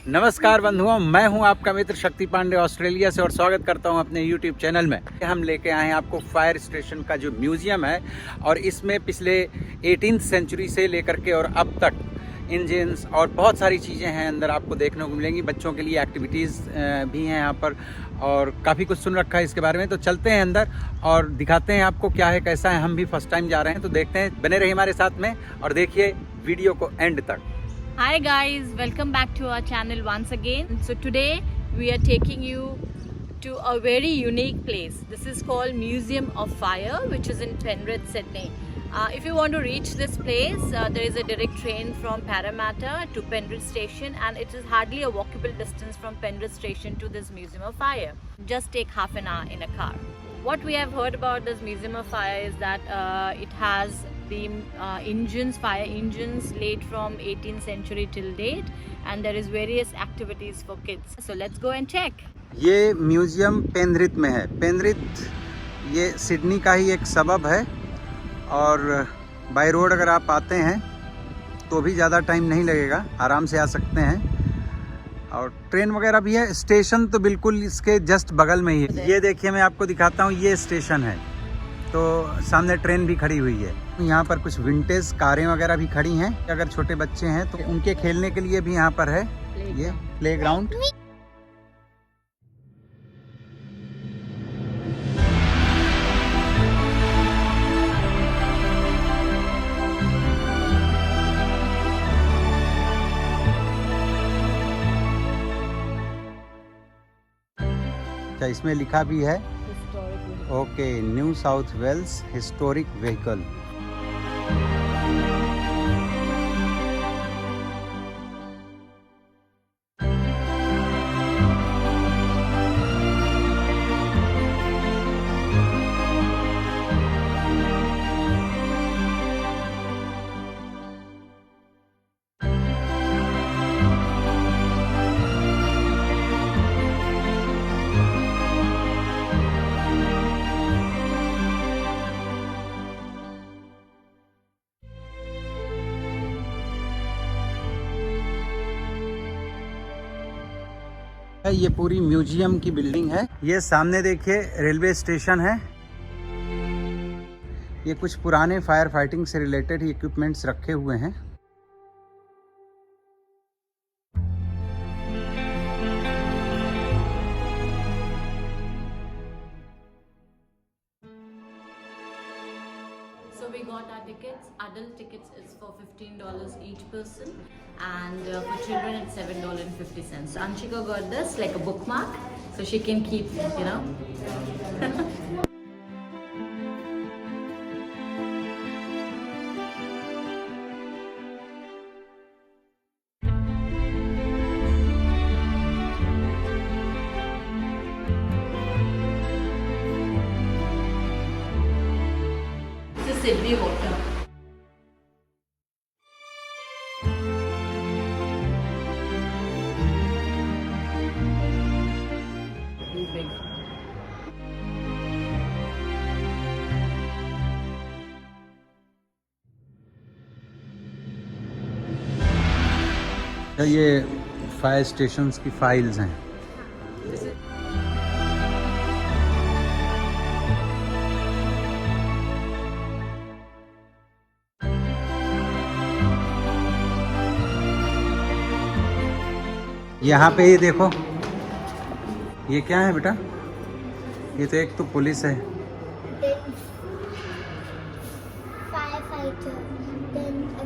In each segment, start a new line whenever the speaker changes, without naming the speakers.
नमस्कार बंधुओं, मैं हूं आपका मित्र शक्ति पांडे ऑस्ट्रेलिया से और स्वागत करता हूं अपने YouTube चैनल में। हम लेके आए हैं आपको फायर स्टेशन का जो म्यूज़ियम है और इसमें पिछले 18th सेंचुरी से लेकर के और अब तक इंजन्स और बहुत सारी चीज़ें हैं अंदर आपको देखने को मिलेंगी। बच्चों के लिए एक्टिविटीज़ भी हैं यहाँ पर और काफ़ी कुछ सुन रखा है इसके बारे में। तो चलते हैं अंदर और दिखाते हैं आपको क्या है कैसा है। हम भी फर्स्ट टाइम जा रहे हैं तो देखते हैं, बने रहिए हमारे साथ में और देखिए वीडियो को एंड तक।
Hi guys, welcome back to our channel once again. So today we are taking you to a very unique place. This is called Museum of Fire, which is in Penrith, Sydney. If you want to reach this place, there is a direct train from Parramatta to Penrith station, and it is hardly a walkable distance from Penrith station to this Museum of Fire. Just take half an hour in a car. What we have heard about this Museum of Fire is that it has the fire engines late from 18th century till date, and there is various activities for kids. So let's go and check.
ये museum Penrith में है। Penrith ये Sydney का ही एक सबब है और by road अगर आप आते हैं तो भी ज़्यादा टाइम नहीं लगेगा, आराम से आ सकते हैं। और ट्रेन वगैरह भी है। स्टेशन तो बिल्कुल इसके जस्ट बगल में ही है। ये देखिए, मैं आपको दिखाता हूँ, ये स्टेशन है तो सामने ट्रेन भी खड़ी हुई है। यहाँ पर कुछ विंटेज कारें वगैरह भी खड़ी हैं। अगर छोटे बच्चे हैं तो उनके खेलने के लिए भी यहाँ पर है ये प्लेग्राउंड। अच्छा, इसमें लिखा भी है okay, New South Wales historic vehicle. ये पूरी म्यूजियम की बिल्डिंग है। ये सामने देखिए रेलवे स्टेशन है। ये कुछ पुराने फायर फाइटिंग से रिलेटेड इक्विपमेंट्स रखे हुए हैं।
So we got our tickets. Adult tickets is for $15 each person, and for children it's $7.50. So Anshika got this like a bookmark, so she can keep, you know. This is Sydney water. Big.
ये fire stations की files हैं। यहाँ पे ये देखो, ये क्या है बेटा? ये तो एक तो पुलिस है।
Firefighter, then a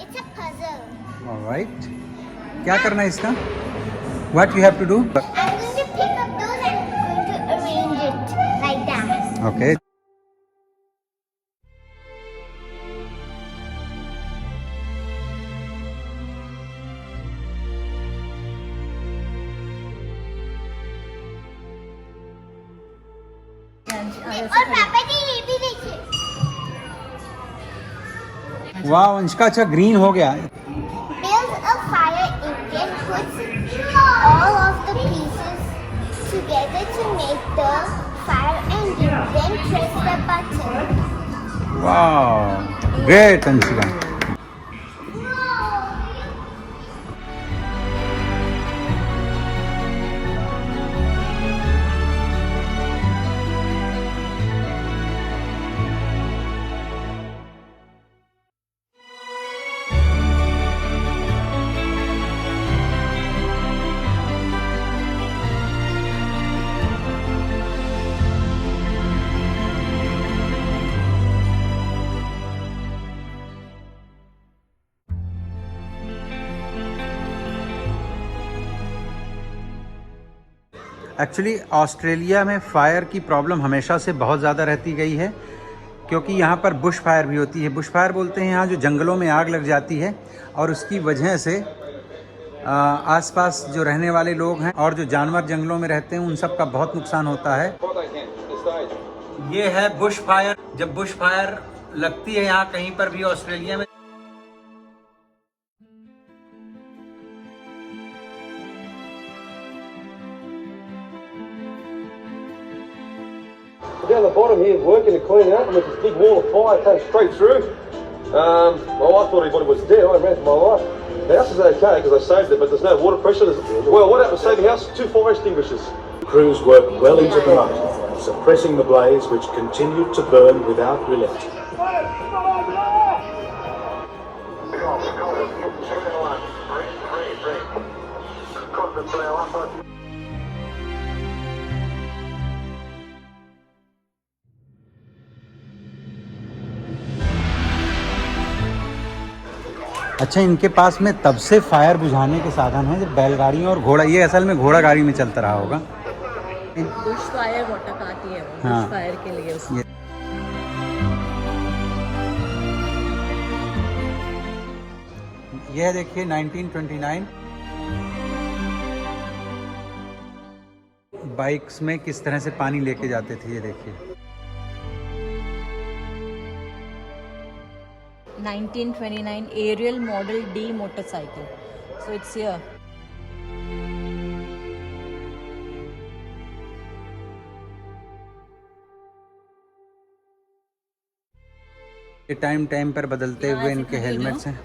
It's a puzzle.
Alright, क्या करना है इसका? What you have to do?
I'm going to pick up those and I'm going to arrange it like that.
Okay.
और पापा जी ये भी देखिए.
वाह अंशिका, अच्छा ग्रीन हो गया।
Build a fire engine, puts all of the pieces together to make the fire engine. Then press the button.
वाह ग्रेट अंशिका। एक्चुअली ऑस्ट्रेलिया में फायर की प्रॉब्लम हमेशा से बहुत ज़्यादा रहती गई है, क्योंकि यहाँ पर बुश फायर भी होती है। बुश फायर बोलते हैं यहाँ जो जंगलों में आग लग जाती है, और उसकी वजह से आसपास जो रहने वाले लोग हैं और जो जानवर जंगलों में रहते हैं उन सब का बहुत नुकसान होता है। ये है बुश फायर। जब बुश फायर लगती है यहाँ कहीं पर भी ऑस्ट्रेलिया में,
Down the bottom here, working to clean out, and with this big wall of fire came straight through. My wife thought everybody was dead. I ran for my life. The house is okay because I saved it, but there's no water pressure. Well, what happened to save the house? 2 fire extinguishers.
Crews worked well into the night, suppressing the blaze which continued to burn without relenting.
अच्छा इनके पास में तब से fire बुझाने के साधन हैं जब बैलगाड़ी और घोड़ा, ये असल में घोड़ा गाड़ी में चलता रहा होगा।
बुश फायर वाटर आती है वो,
हाँ।
बुश फायर के लिए उसमें।
यह देखिए 1929 बाइक्स में किस तरह से पानी लेके जाते थे, ये देखिए।
1929 Ariel Model D motorcycle. So it's here.
ये टाइम टाइम पर बदलते हुए इनके हेलमेट्स हैं।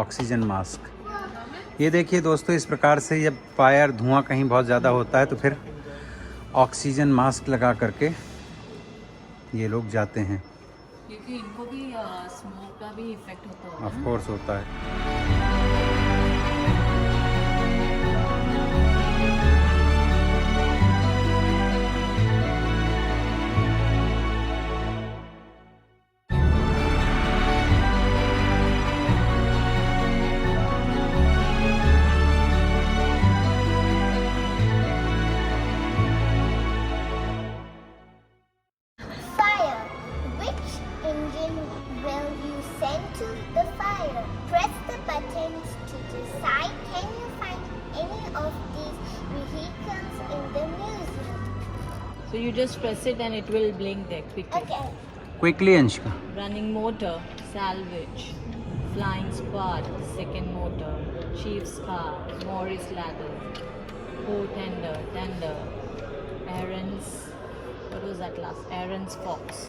Oxygen mask. ये देखिए दोस्तों, इस प्रकार से जब फायर धुआं कहीं बहुत ज़्यादा होता है तो फिर ऑक्सीजन मास्क लगा करके ये लोग जाते हैं।
क्योंकि इनको भी स्मोक का भी इफेक्ट होता है।
ऑफ कोर्स होता है।
Fire. Which engine will you send to the fire? Press the buttons to decide. Can you find any of these vehicles in the museum?
So you just press it and it will blink there quickly.
Okay.
Quickly Anshika.
Running motor, salvage, flying spark, second motor, chief's car, Morris ladder, tender, Aaron's, what was that last? Aaron's fox.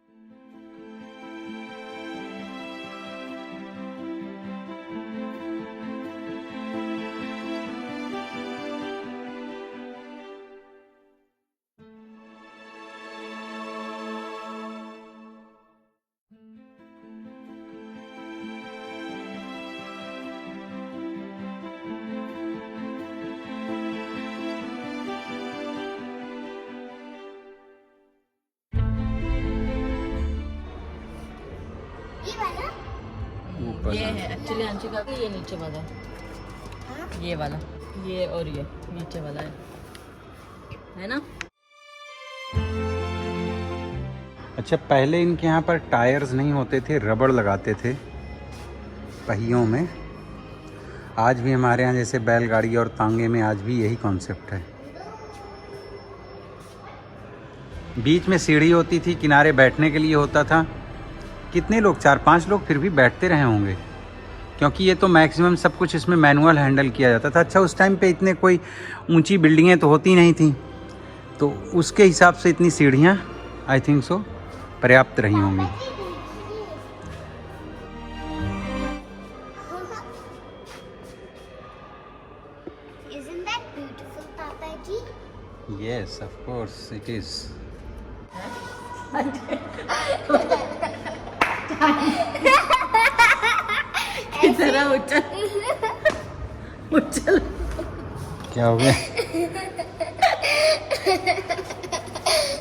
ऊपर।
ये है actually Anshika का, ये नीचे वाला, ये वाला, ये और ये नीचे वाला है ना।
अच्छा, पहले इनके यहाँ पर टायर्स नहीं होते थे, रबड़ लगाते थे पहियों में। आज भी हमारे यहाँ जैसे बैलगाड़ी और तांगे में आज भी यही कॉन्सेप्ट है। बीच में सीढ़ी होती थी, किनारे बैठने के लिए होता था। कितने लोग, 4-5 लोग फिर भी बैठते रहे होंगे, क्योंकि ये तो मैक्सिमम सब कुछ इसमें मैनुअल हैंडल किया जाता था। अच्छा, उस टाइम पे इतने कोई ऊंची बिल्डिंगें तो होती नहीं थी, तो उसके हिसाब से इतनी सीढ़ियाँ आई थिंक सो पर्याप्त रही होंगी।
Isn't that beautiful, Papa Ji?
Yes, of course it is.
जरा उछल उछल।
क्या हो गया?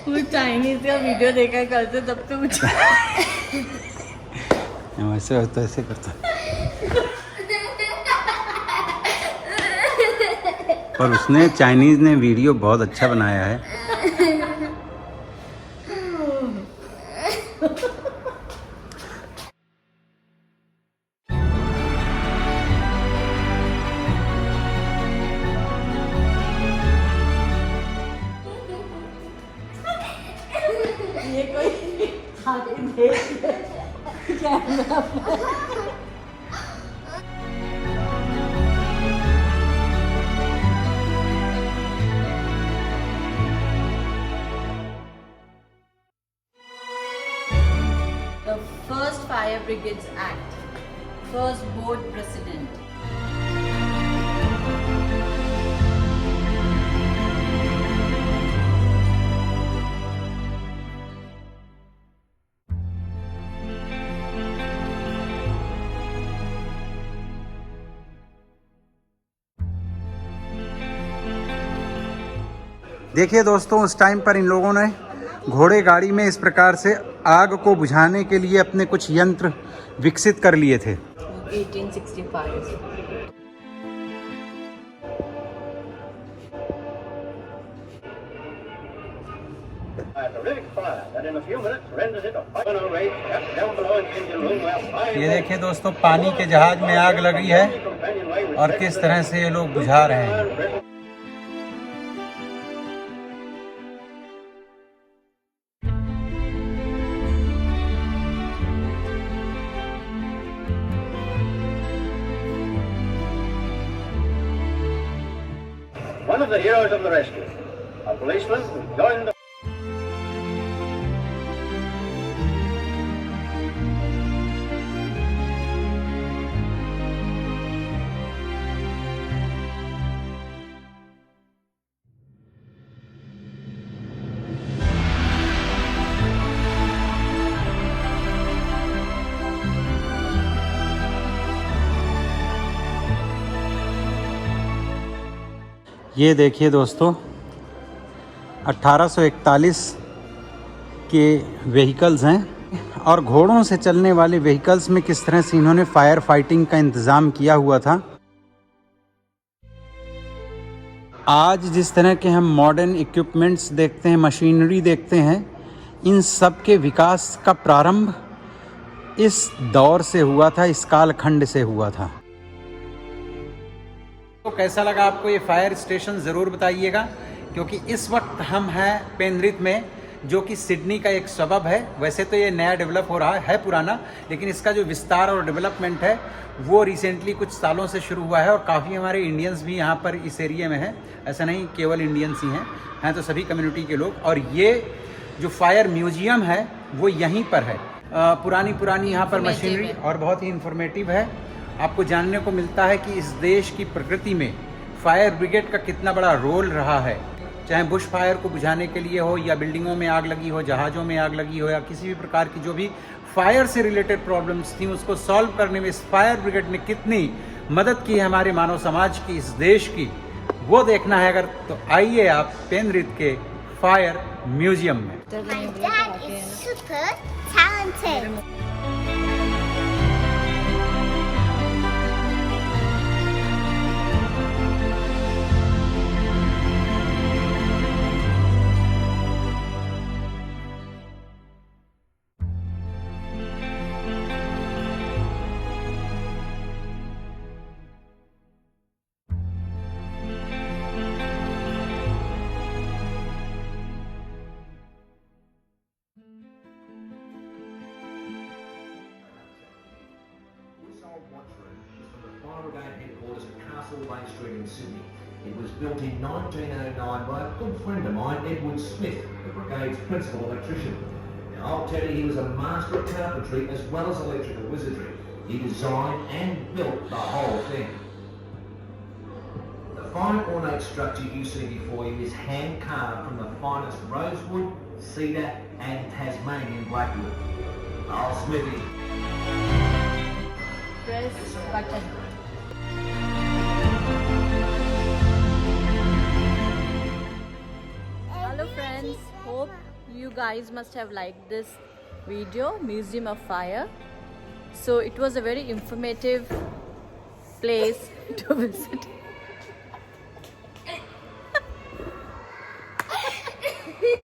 वो चाइनीज का वीडियो देखा कल से, तब से उछल।
वैसे होता, ऐसे करता। पर उसने, चाइनीज ने वीडियो बहुत अच्छा बनाया है।
ये कोई आगे देख कैमरा पर। The first Fire Brigades Act, first board president.
देखिए दोस्तों, उस टाइम पर इन लोगों ने घोड़े गाड़ी में इस प्रकार से आग को बुझाने के लिए अपने कुछ यंत्र विकसित कर लिए थे।
1865.
ये देखिए दोस्तों, पानी के जहाज में आग लगी है और किस तरह से ये लोग बुझा रहे हैं।
One of the heroes of the rescue, a policeman who joined the...
ये देखिए दोस्तों, 1841 के व्हीकल्स हैं और घोड़ों से चलने वाले व्हीकल्स में किस तरह से इन्होंने फायर फाइटिंग का इंतज़ाम किया हुआ था। आज जिस तरह के हम मॉडर्न इक्विपमेंट्स देखते हैं, मशीनरी देखते हैं, इन सब के विकास का प्रारंभ इस दौर से हुआ था, इस कालखंड से हुआ था। तो कैसा लगा आपको ये फायर स्टेशन ज़रूर बताइएगा, क्योंकि इस वक्त हम हैं पेनरिथ में, जो कि सिडनी का एक सबब है। वैसे तो ये नया डेवलप हो रहा है पुराना, लेकिन इसका जो विस्तार और डेवलपमेंट है वो रिसेंटली कुछ सालों से शुरू हुआ है और काफ़ी हमारे इंडियंस भी यहाँ पर इस एरिया में हैं। ऐसा नहीं केवल इंडियंस ही हैं तो सभी कम्युनिटी के लोग। और ये जो फायर म्यूजियम है वो यहीं पर है। पुरानी यहाँ पर मशीनरी और बहुत ही इंफॉर्मेटिव है। आपको जानने को मिलता है कि इस देश की प्रकृति में फायर ब्रिगेड का कितना बड़ा रोल रहा है, चाहे बुश फायर को बुझाने के लिए हो या बिल्डिंगों में आग लगी हो, जहाज़ों में आग लगी हो या किसी भी प्रकार की जो भी फायर से रिलेटेड प्रॉब्लम्स थी उसको सॉल्व करने में इस फायर ब्रिगेड ने कितनी मदद की है हमारे मानव समाज की, इस देश की, वो देखना है अगर तो आइए आप पेनरिथ के फायर म्यूजियम में।
My dad is super talented.
Castleway Street in Sydney. It was built in 1909 by a good friend of mine, Edward Smith, the brigade's principal electrician. Now, I'll tell you, he was a master of carpentry as well as electrical wizardry. He designed and built the whole thing. The fine ornate structure you see before you is hand-carved from the finest rosewood, cedar and Tasmanian blackwood. Oh, Smithy.
Press button. Hello friends, hope you guys must have liked this video, Museum of Fire. So it was a very informative place to visit.